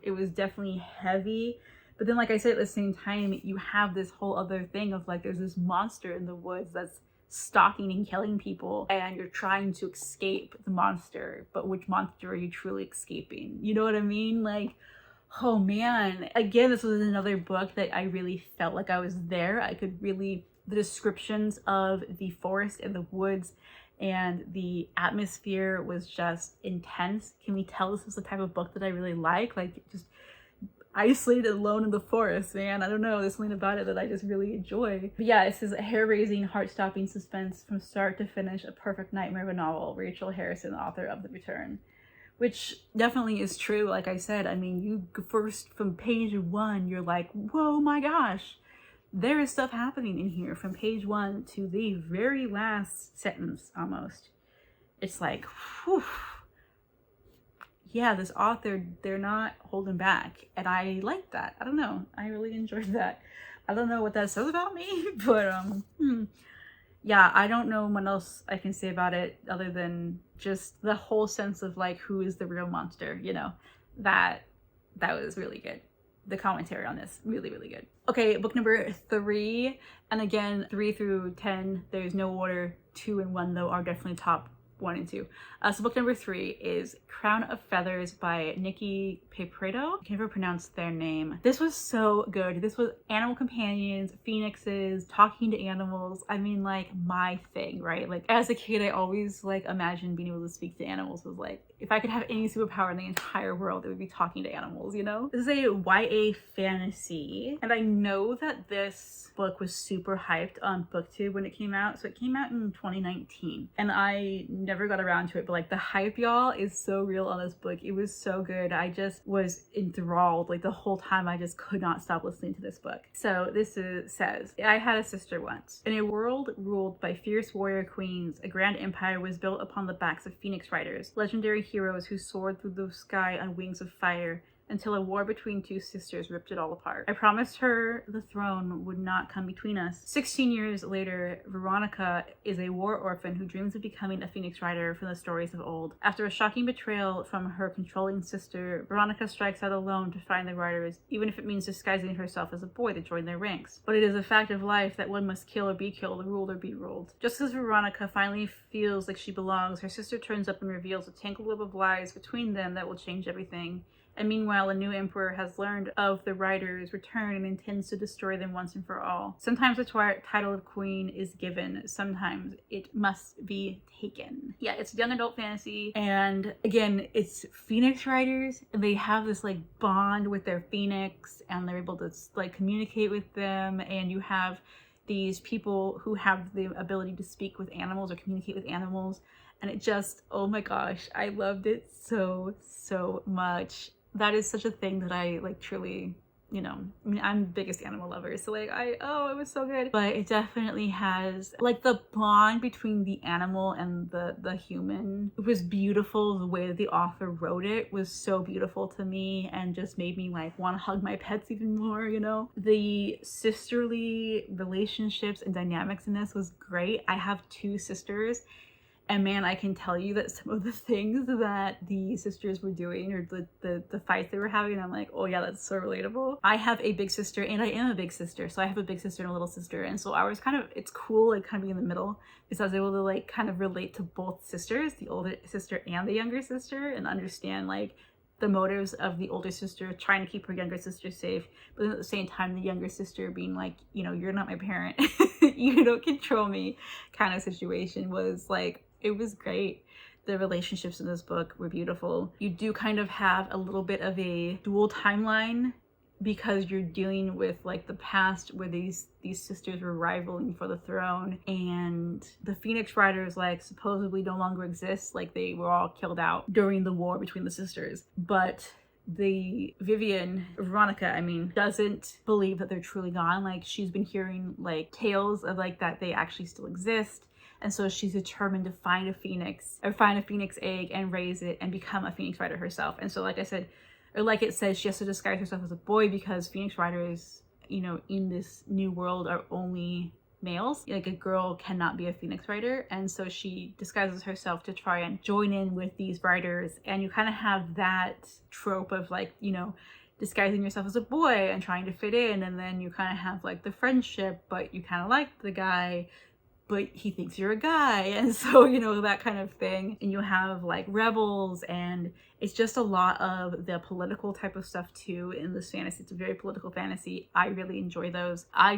it was definitely heavy. But then, like I said, at the same time, you have this whole other thing of like, there's this monster in the woods that's stalking and killing people, and you're trying to escape the monster, but which monster are you truly escaping? You know what I mean? Like, oh man, again, this was another book that I really felt like I was there. I could really, the descriptions of the forest and the woods and the atmosphere was just intense. Can we tell this is the type of book that I really like just isolated alone in the forest, man. I don't know, there's something about it that I just really enjoy. But yeah, it says hair-raising, heart-stopping suspense from start to finish, a perfect nightmare of a novel. Rachel Harrison, author of The Return. Which definitely is true. Like I said, I mean, you first, from page 1, you're like, whoa, my gosh, there is stuff happening in here from page 1 to the very last sentence almost. It's like, whew. Yeah, this author, they're not holding back, and I like that. I don't know, I really enjoyed that. I don't know what that says about me, but yeah, I don't know what else I can say about it other than just the whole sense of like, who is the real monster, you know. That was really good. The commentary on this, really good. Okay, book number 3, and again, 3 through 10, there's no order. 2 and 1 though are definitely top 1 and 2. So book number 3 is Crown of Feathers by Nikki Pepredo. I can never pronounce their name. This was so good. This was animal companions, phoenixes, talking to animals. I mean, like, my thing, right? Like, as a kid, I always like imagined being able to speak to animals. Was like, if I could have any superpower in the entire world, it would be talking to animals, you know? This is a YA fantasy, and I know that this book was super hyped on BookTube when it came out. So it came out in 2019, and I never got around to it, but like the hype, y'all, is so real on this book. It was so good. I just was enthralled like the whole time. I just could not stop listening to this book. So this says, I had a sister once. In a world ruled by fierce warrior queens, a grand empire was built upon the backs of phoenix riders, legendary heroes who soared through the sky on wings of fire, until a war between two sisters ripped it all apart. I promised her the throne would not come between us. 16 years later, Veronica is a war orphan who dreams of becoming a phoenix rider from the stories of old. After a shocking betrayal from her controlling sister, Veronica strikes out alone to find the riders, even if it means disguising herself as a boy to join their ranks. But it is a fact of life that one must kill or be killed, ruled or be ruled. Just as Veronica finally feels like she belongs, her sister turns up and reveals a tangled web of lies between them that will change everything. And meanwhile, a new emperor has learned of the riders' return and intends to destroy them once and for all. Sometimes the title of queen is given, sometimes it must be taken. Yeah, it's young adult fantasy, and again, it's phoenix riders, and they have this like bond with their phoenix, and they're able to like communicate with them, and you have these people who have the ability to speak with animals or communicate with animals, and it just, oh my gosh, I loved it so much. That is such a thing that I like truly, you know, I mean, I'm the biggest animal lover, so like it was so good. But it definitely has like the bond between the animal and the human. It was beautiful. The way that the author wrote it was so beautiful to me, and just made me like want to hug my pets even more, you know. The sisterly relationships and dynamics in this was great. I have 2 sisters, and man, I can tell you that some of the things that the sisters were doing, or the fights they were having, I'm like, oh yeah, that's so relatable. I have a big sister, and I am a big sister. So I have a big sister and a little sister. And so I was kind of, it's cool like kind of being in the middle, because I was able to like kind of relate to both sisters, the older sister and the younger sister, and understand like the motives of the older sister trying to keep her younger sister safe, but then at the same time the younger sister being like, you know, you're not my parent, you don't control me kind of situation. Was like, it was great. The relationships in this book were beautiful. You do kind of have a little bit of a dual timeline because you're dealing with like the past where these sisters were rivaling for the throne, and the Phoenix Riders like supposedly no longer exist, like they were all killed out during the war between the sisters. But the Veronica, I mean, doesn't believe that they're truly gone. Like she's been hearing like tales of like that they actually still exist. And so she's determined to find a phoenix egg and raise it and become a Phoenix Rider herself. And so like I said, or like it says, she has to disguise herself as a boy because Phoenix Riders, you know, in this new world are only males. Like a girl cannot be a Phoenix Rider. And so she disguises herself to try and join in with these riders. And you kind of have that trope of like, you know, disguising yourself as a boy and trying to fit in. And then you kind of have like the friendship, but you kind of like the guy, but he thinks you're a guy, and so, you know, that kind of thing. And you have like rebels, and it's just a lot of the political type of stuff too in this fantasy. It's a very political fantasy. I really enjoy those. I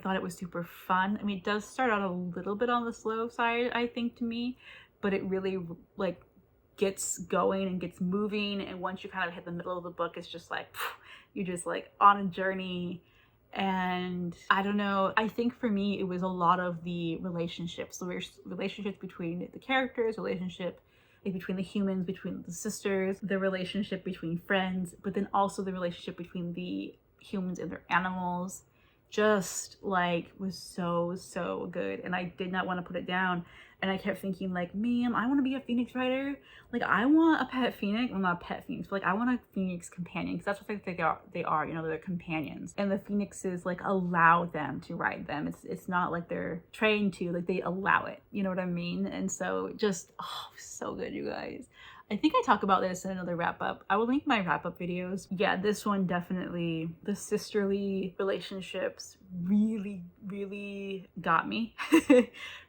thought it was super fun. I mean, it does start out a little bit on the slow side, I think, to me, but it really like gets going and gets moving, and once you kind of hit the middle of the book, it's just like you're just like on a journey. And I don't know, I think for me it was a lot of the relationships between the characters, relationship between the humans, between the sisters, the relationship between friends, but then also the relationship between the humans and their animals, just like was so good. And I did not want to put it down. And I kept thinking like, man, I want to be a Phoenix Rider. Like I want a pet Phoenix. Well, not a pet Phoenix, but like I want a Phoenix companion, because that's what they are, you know, they're companions. And the Phoenixes like allow them to ride them. It's not like they're trained to, like they allow it. You know what I mean? And so just, oh, so good, you guys. I think I talk about this in another wrap up. I will link my wrap up videos. Yeah, this one definitely, the sisterly relationships really got me.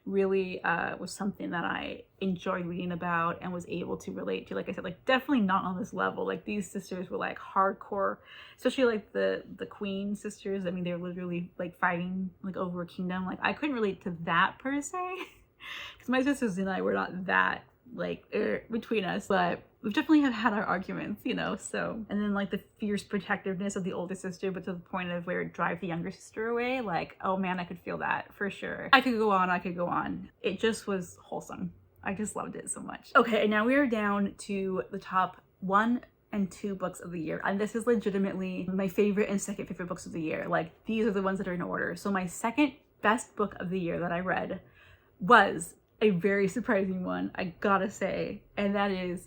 Really was something that I enjoyed reading about and was able to relate to. Like I said, like definitely not on this level. Like these sisters were like hardcore, especially like the Queen sisters. I mean, they're literally like fighting like over a kingdom. Like I couldn't relate to that per se, because my sisters and I were not that like between us, but we've definitely have had our arguments, you know. So, and then like the fierce protectiveness of the older sister, but to the point of where it drive the younger sister away, like, oh man, I could feel that for sure. I could go on. It just was wholesome. I just loved it so much. Okay, and now we are down to the top 1 and 2 books of the year, and this is legitimately my favorite and second favorite books of the year. Like these are the ones that are in order. So my second best book of the year that I read was a very surprising one, I gotta say, and that is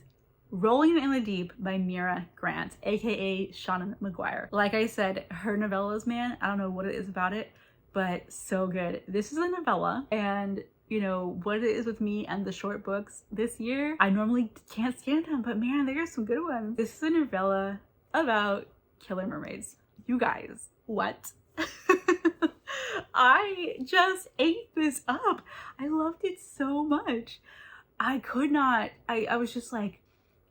Rolling in the Deep by Mira Grant, aka Seanan McGuire. Like I said, her novellas, man, I don't know what it is about it, but so good. This is a novella, and you know what it is with me and the short books this year, I normally can't stand them, but man, there are some good ones. This is a novella about killer mermaids. You guys, what? I just ate this up. I loved it so much. I could not, I was just like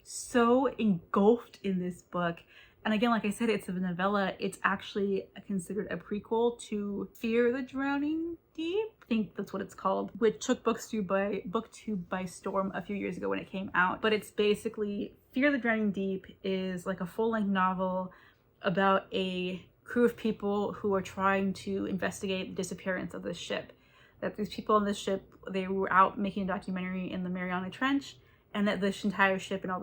so engulfed in this book. And again, like I said, it's a novella. It's actually considered a prequel to Fear the Drowning Deep. I think that's what it's called, which took Booktube by storm a few years ago when it came out. But it's basically, Fear the Drowning Deep is like a full-length novel about a crew of people who are trying to investigate the disappearance of this ship. That these people on this ship, they were out making a documentary in the Mariana Trench, and that this entire ship and all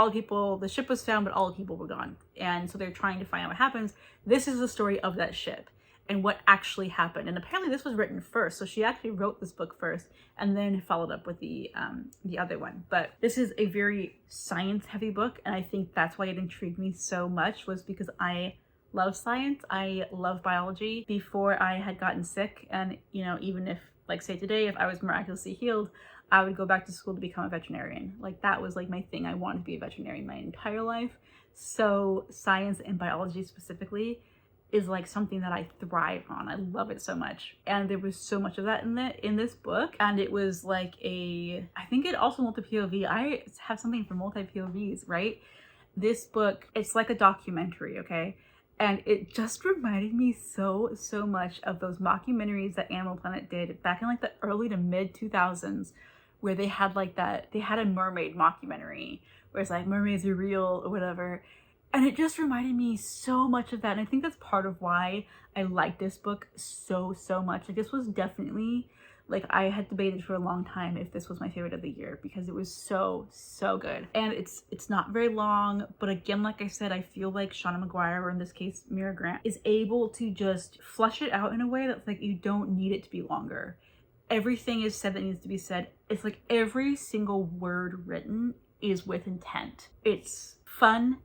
the people, the ship was found, but all the people were gone. And so they're trying to find out what happens. This is the story of that ship and what actually happened. And apparently this was written first. So she actually wrote this book first and then followed up with the other one. But this is a very science heavy book. And I think that's why it intrigued me so much, was because I love science. I love biology. Before I had gotten sick, and you know, even if like say today, if I was miraculously healed, I would go back to school to become a veterinarian. Like that was like my thing. I wanted to be a veterinarian my entire life. So science and biology specifically is like something that I thrive on. I love it so much. And there was so much of that in this book. And it was like I think it also multi-POV. I have something for multi-POVs, right? This book, it's like a documentary, okay? And it just reminded me so much of those mockumentaries that Animal Planet did back in like the early to mid 2000s, where they had like that, they had a mermaid mockumentary where it's like mermaids are real or whatever. And it just reminded me so much of that. And I think that's part of why I like this book so much. Like this was definitely, like, I had debated for a long time if this was my favorite of the year because it was so good. And it's not very long, but again, like I said, I feel like Shauna Maguire, or in this case Mira Grant, is able to just flush it out in a way that's like you don't need it to be longer. Everything is said that needs to be said. It's like every single word written is with intent. It's fun,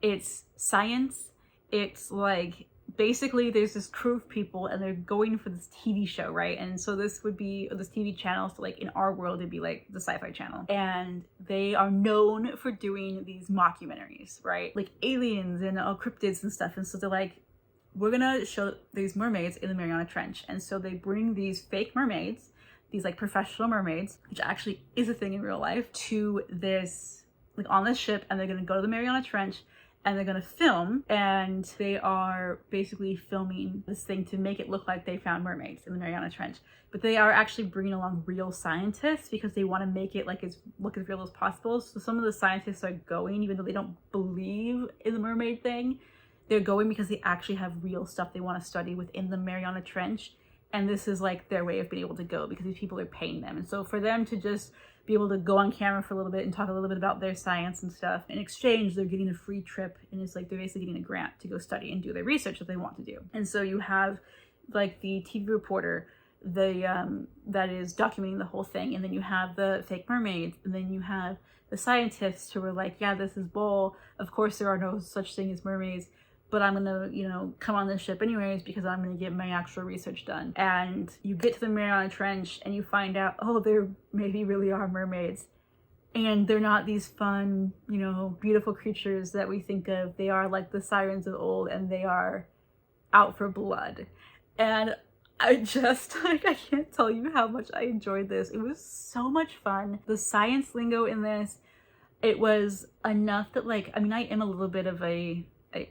it's science, it's like basically there's this crew of people and they're going for this TV show, right? And so this would be this TV channel, so like in our world it'd be like the Sci-Fi Channel, and they are known for doing these mockumentaries, right? Like aliens and cryptids and stuff. And so they're like, we're gonna show these mermaids in the Mariana Trench. And so they bring these fake mermaids, these like professional mermaids, which actually is a thing in real life, to this, like on this ship, and they're gonna go to the Mariana Trench and they're gonna film, and they are basically filming this thing to make it look like they found mermaids in the Mariana Trench. But they are actually bringing along real scientists because they want to make it like look as real as possible. So some of the scientists are going, even though they don't believe in the mermaid thing, they're going because they actually have real stuff they want to study within the Mariana Trench. And this is like their way of being able to go because these people are paying them. And so for them to just be able to go on camera for a little bit and talk a little bit about their science and stuff, in exchange, they're getting a free trip. And it's like they're basically getting a grant to go study and do their research that they want to do. And so you have like the TV reporter, that is documenting the whole thing. And then you have the fake mermaids. And then you have the scientists who are like, yeah, this is bull. Of course, there are no such thing as mermaids. But I'm gonna, come on this ship anyways because I'm gonna get my actual research done. And you get to the Mariana Trench and you find out, oh, there maybe really are mermaids. And they're not these fun, beautiful creatures that we think of. They are like the sirens of old, and they are out for blood. And I just, I can't tell you how much I enjoyed this. It was so much fun. The science lingo in this, it was enough that I am a little bit of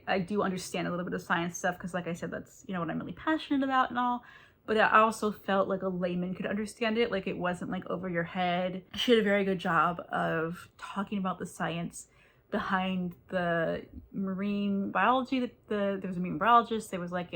I do understand a little bit of science stuff because, like I said, that's, what I'm really passionate about and all. But I also felt like a layman could understand it. Like, it wasn't like over your head. She did a very good job of talking about the science behind the marine biology. There was a marine biologist. There was like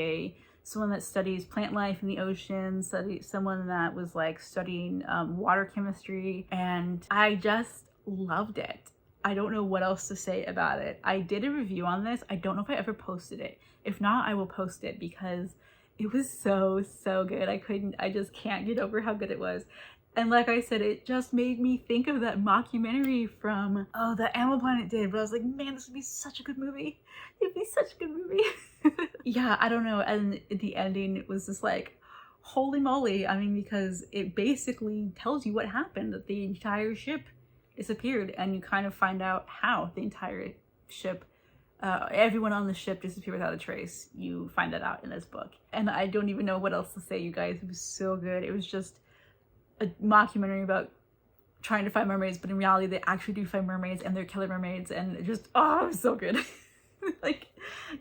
someone that studies plant life in the ocean. Someone that was like studying water chemistry. And I just loved it. I don't know what else to say about it. I did a review on this. I don't know if I ever posted it. If not, I will post it because it was so good. I just can't get over how good it was. And like I said, it just made me think of that mockumentary from, that Animal Planet did. But I was like, man, this would be such a good movie. It'd be such a good movie. Yeah, I don't know. And the ending was just like, holy moly. Because it basically tells you what happened, that the entire ship disappeared, and you kind of find out how the entire ship, everyone on the ship disappeared without a trace. You find that out in this book. And I don't even know what else to say, you guys. It was so good. It was just a mockumentary about trying to find mermaids, but in reality they actually do find mermaids and they're killer mermaids, and it was so good.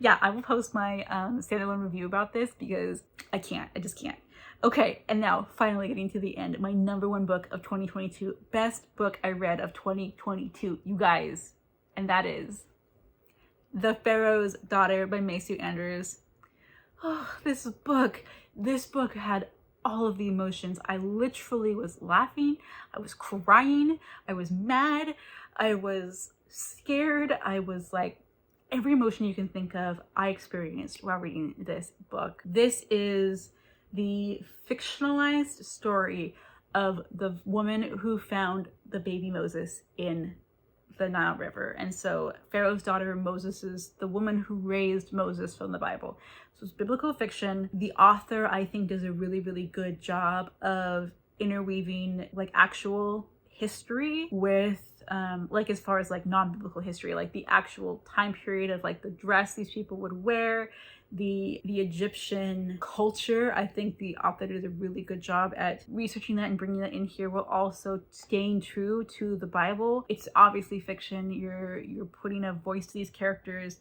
Yeah, I will post my standalone review about this because I just can't. Okay, and now finally getting to the end, my #1 book of 2022, best book I read of 2022, you guys, and that is The Pharaohs Daughter by Macy Andrews. Oh, this book had all of the emotions. I literally was laughing, I was crying, I was mad, I was scared, I was like, every emotion you can think of, I experienced while reading this book. This is the fictionalized story of the woman who found the baby Moses in the Nile River. And so Pharaoh's daughter, Moses, is the woman who raised Moses from the Bible. So it's biblical fiction. The author, I think, does a really good job of interweaving like actual history with as far as like non-biblical history, like the actual time period of like the dress these people would wear, the Egyptian culture. I think the author did a really good job at researching that and bringing that in here, while also staying true to the Bible. It's obviously fiction. You're putting a voice to these characters,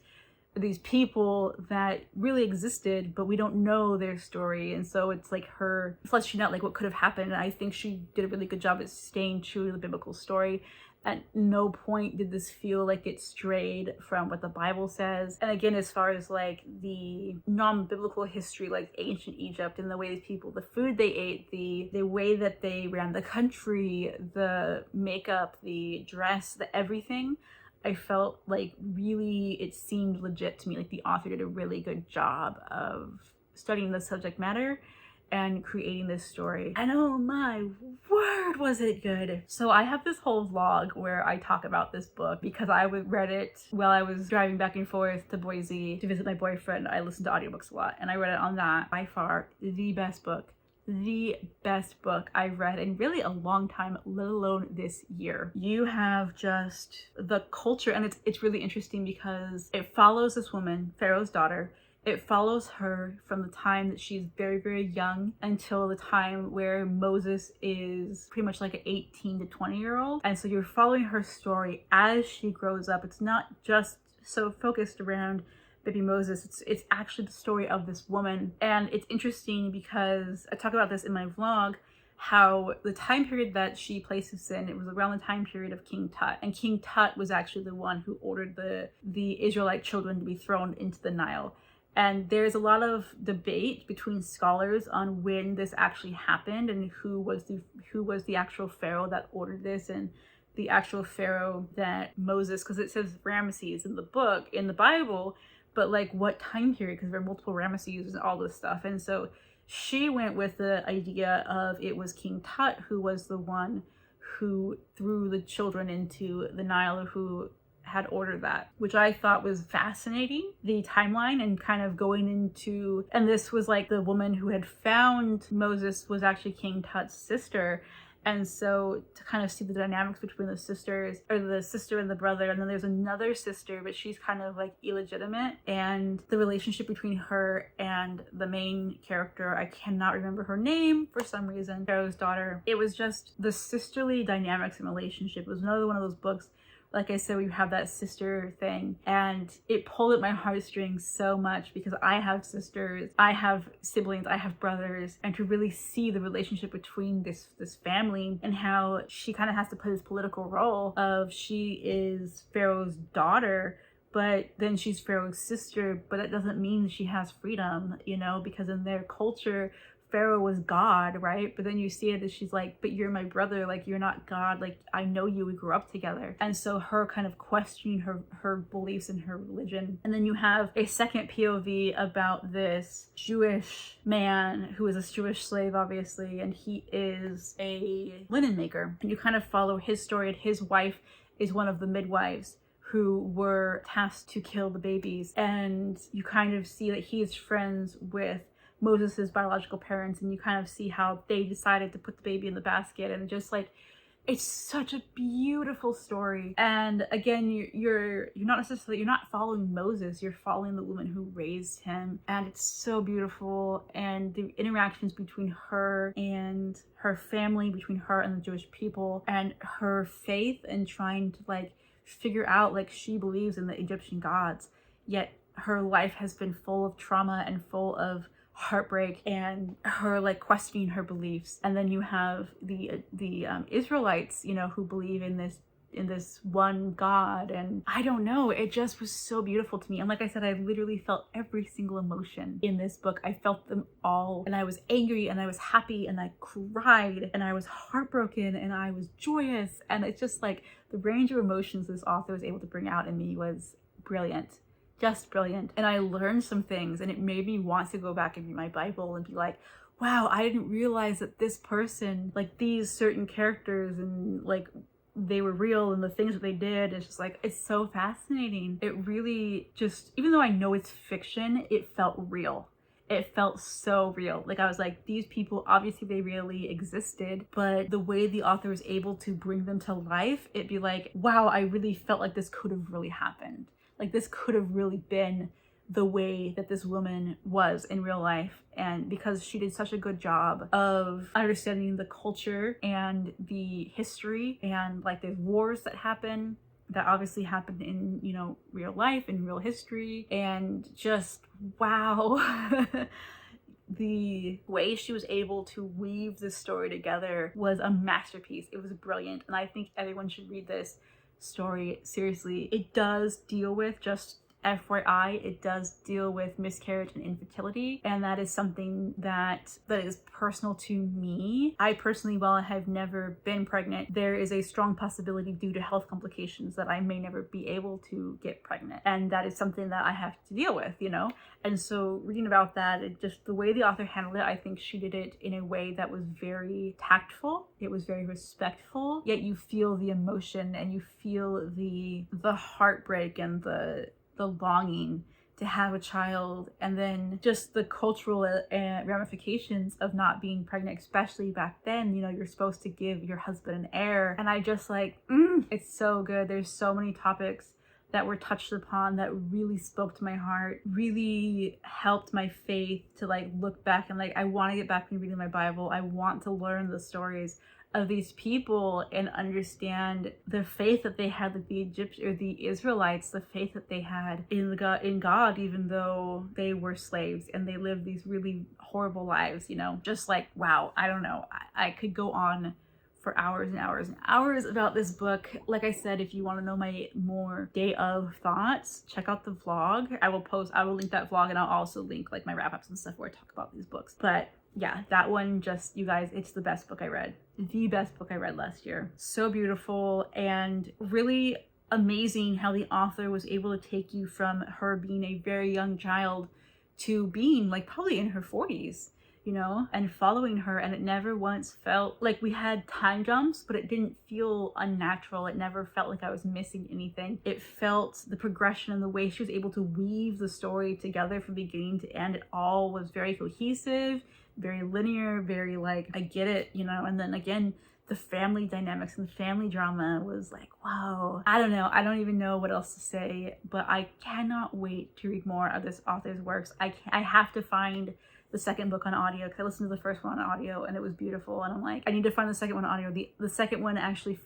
these people that really existed, but we don't know their story. And so it's like her fleshing out like what could have happened. And I think she did a really good job at staying true to the biblical story. At no point did this feel like it strayed from what the Bible says. And again, as far as like the non-biblical history, like ancient Egypt and the way these people, the food they ate, the way that they ran the country, the makeup, the dress, the everything, I felt like really it seemed legit to me. Like the author did a really good job of studying the subject matter and creating this story. And oh my word, was it good. So I have this whole vlog where I talk about this book because I read it while I was driving back and forth to Boise to visit my boyfriend. I listened to audiobooks a lot and I read it on that. By far the best book I've read in really a long time, let alone this year. You have just the culture, and it's really interesting because it follows this woman, Pharaoh's daughter. It follows her from the time that she's very, very young until the time where Moses is pretty much like an 18 to 20-year-old. And so you're following her story as she grows up. It's not just so focused around baby Moses. It's actually the story of this woman. And it's interesting because I talk about this in my vlog, how the time period that she places in, it was around the time period of King Tut. And King Tut was actually the one who ordered the Israelite children to be thrown into the Nile. And there's a lot of debate between scholars on when this actually happened and who was the actual pharaoh that ordered this, and the actual pharaoh that Moses, because it says Ramesses in the book, in the Bible, but like what time period, because there are multiple Ramesses and all this stuff. And so she went with the idea of it was King Tut who was the one who threw the children into the Nile, who had ordered that, which I thought was fascinating, the timeline, and kind of going into, and this was like the woman who had found Moses was actually King Tut's sister. And so to kind of see the dynamics between the sisters, or the sister and the brother, and then there's another sister, but she's kind of like illegitimate, and the relationship between her and the main character, I cannot remember her name for some reason, Pharaoh's daughter. It was just the sisterly dynamics and relationship. It was another one of those books, like I said, we have that sister thing, and it pulled at my heartstrings so much because I have sisters, I have siblings, I have brothers, and to really see the relationship between this family and how she kind of has to play this political role of she is Pharaoh's daughter, but then she's Pharaoh's sister, but that doesn't mean she has freedom, you know, because in their culture, Pharaoh was God, right? But then you see it as she's like, but you're my brother, like you're not God, like I know you, we grew up together. And so her kind of questioning her beliefs and her religion. And then you have a second POV about this Jewish man who is a Jewish slave, obviously, and he is a linen maker. And you kind of follow his story, and his wife is one of the midwives who were tasked to kill the babies. And you kind of see that he is friends with Moses's biological parents, and you kind of see how they decided to put the baby in the basket, and just like, it's such a beautiful story. And again, you're not following Moses, you're following the woman who raised him, and it's so beautiful. And the interactions between her and her family, between her and the Jewish people, and her faith, and trying to like figure out, like, she believes in the Egyptian gods, yet her life has been full of trauma and full of heartbreak, and her like questioning her beliefs. And then you have the Israelites, you know, who believe in this one God. And I don't know, it just was so beautiful to me. And like I said, I literally felt every single emotion in this book. I felt them all, and I was angry, and I was happy, and I cried, and I was heartbroken, and I was joyous. And it's just like the range of emotions this author was able to bring out in me was brilliant. Just brilliant. And I learned some things, and it made me want to go back and read my Bible and be like, wow, I didn't realize that this person, like these certain characters, and like they were real, and the things that they did, it's just like, it's so fascinating. It really just, even though I know it's fiction, it felt real. It felt so real. Like I was like, these people, obviously they really existed, but the way the author was able to bring them to life, it'd be like, wow, I really felt like this could have really happened. Like this could have really been the way that this woman was in real life. And because she did such a good job of understanding the culture and the history, and like the wars that happen that obviously happened in, you know, real life, in real history, and just wow. The way she was able to weave this story together was a masterpiece. It was brilliant, and I think everyone should read this story. Seriously, it does deal with, just FYI, it does deal with miscarriage and infertility, and that is something that is personal to me. I personally, while I have never been pregnant, there is a strong possibility due to health complications that I may never be able to get pregnant, and that is something that I have to deal with, you know. And so reading about that, it just, the way the author handled it, I think she did it in a way that was very tactful. It was very respectful, yet you feel the emotion and you feel the heartbreak and the longing to have a child, and then just the cultural ramifications of not being pregnant, especially back then. You know, you're supposed to give your husband an heir, and I just like, it's so good. There's so many topics that were touched upon that really spoke to my heart, really helped my faith to like look back and like, I want to get back and reading my Bible. I want to learn the stories of these people and understand the faith that they had, like the Egyptians or the Israelites, the faith that they had in God, even though they were slaves and they lived these really horrible lives, you know. Just like, wow, I don't know. I could go on for hours and hours and hours about this book. Like I said, if you want to know my more day of thoughts, check out the vlog. I will link that vlog, and I'll also link like my wrap-ups and stuff where I talk about these books. But yeah, that one, just, you guys, it's the best book I read. The best book I read last year. So beautiful, and really amazing how the author was able to take you from her being a very young child to being like probably in her 40s, you know, and following her. And it never once felt like we had time jumps, but it didn't feel unnatural. It never felt like I was missing anything. It felt the progression and the way she was able to weave the story together from beginning to end. It all was very cohesive, very linear, very like, I get it, you know. And then again, the family dynamics and the family drama was like, wow. I don't know. I don't even know what else to say, but I cannot wait to read more of this author's works. I have to find the second book on audio, because I listened to the first one on audio and it was beautiful, and I'm like, I need to find the second one on audio. The second one actually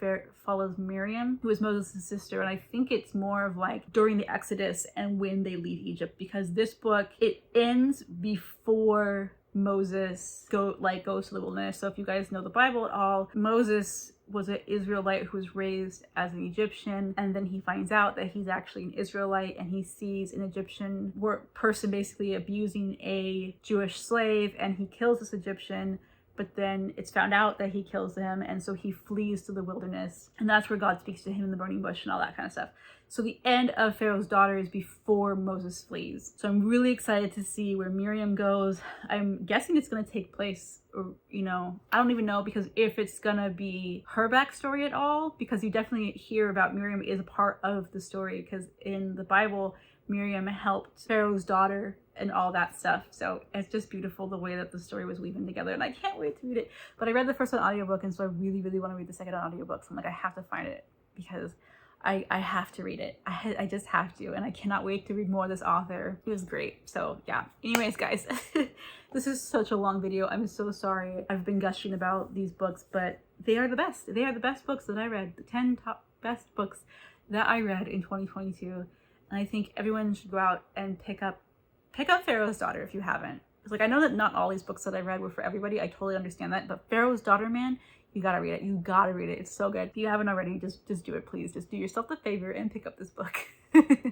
follows Miriam, who is Moses' sister, and I think it's more of like during the Exodus and when they leave Egypt, because this book, it ends before Moses goes to the wilderness. So if you guys know the Bible at all, Moses was an Israelite who was raised as an Egyptian, and then he finds out that he's actually an Israelite, and he sees an Egyptian person basically abusing a Jewish slave, and he kills this Egyptian, but then it's found out that he kills him, and so he flees to the wilderness, and that's where God speaks to him in the burning bush and all that kind of stuff. So the end of Pharaoh's Daughter is before Moses flees. So I'm really excited to see where Miriam goes. I'm guessing it's going to take place, or, you know, I don't even know, because if it's going to be her backstory at all, because you definitely hear about Miriam is a part of the story, because in the Bible, Miriam helped Pharaoh's daughter and all that stuff. So it's just beautiful the way that the story was weaving together, and I can't wait to read it. But I read the first one audiobook, and so I really, really want to read the second audiobook. So I'm like, I have to find it, because I have to read it. I just have to, and I cannot wait to read more of this author. It was great. So yeah, anyways guys, this is such a long video. I'm so sorry. I've been gushing about these books, but they are the best. They are the best books that I read. The 10 top best books that I read in 2022. And I think everyone should go out and pick up Pharaoh's Daughter if you haven't. It's like, I know that not all these books that I read were for everybody. I totally understand that, but Pharaoh's Daughter, man, you gotta read it. You gotta read it. It's so good. If you haven't already, just do it, please. Just do yourself the favor and pick up this book.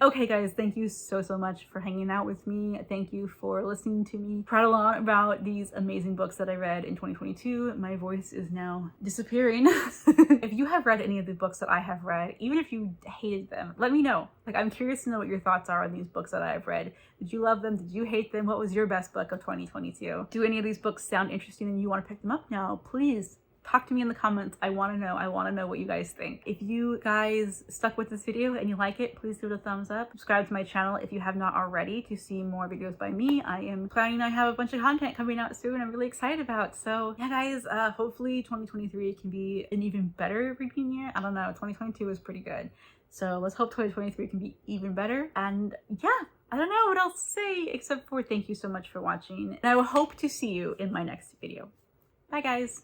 Okay guys, thank you so much for hanging out with me. Thank you for listening to me prattle on about these amazing books that I read in 2022. My voice is now disappearing. If you have read any of the books that I have read, even if you hated them, let me know. Like, I'm curious to know what your thoughts are on these books that I've read. Did you love them? Did you hate them? What was your best book of 2022? Do any of these books sound interesting and you want to pick them up now? Please talk to me in the comments. I want to know. I want to know what you guys think. If you guys stuck with this video and you like it, please give it a thumbs up. Subscribe to my channel if you have not already to see more videos by me. I am planning to have a bunch of content coming out soon I'm really excited about. So yeah guys, hopefully 2023 can be an even better reading year. I don't know, 2022 was pretty good. So let's hope 2023 can be even better. And yeah, I don't know what else to say except for thank you so much for watching. And I will hope to see you in my next video. Bye guys.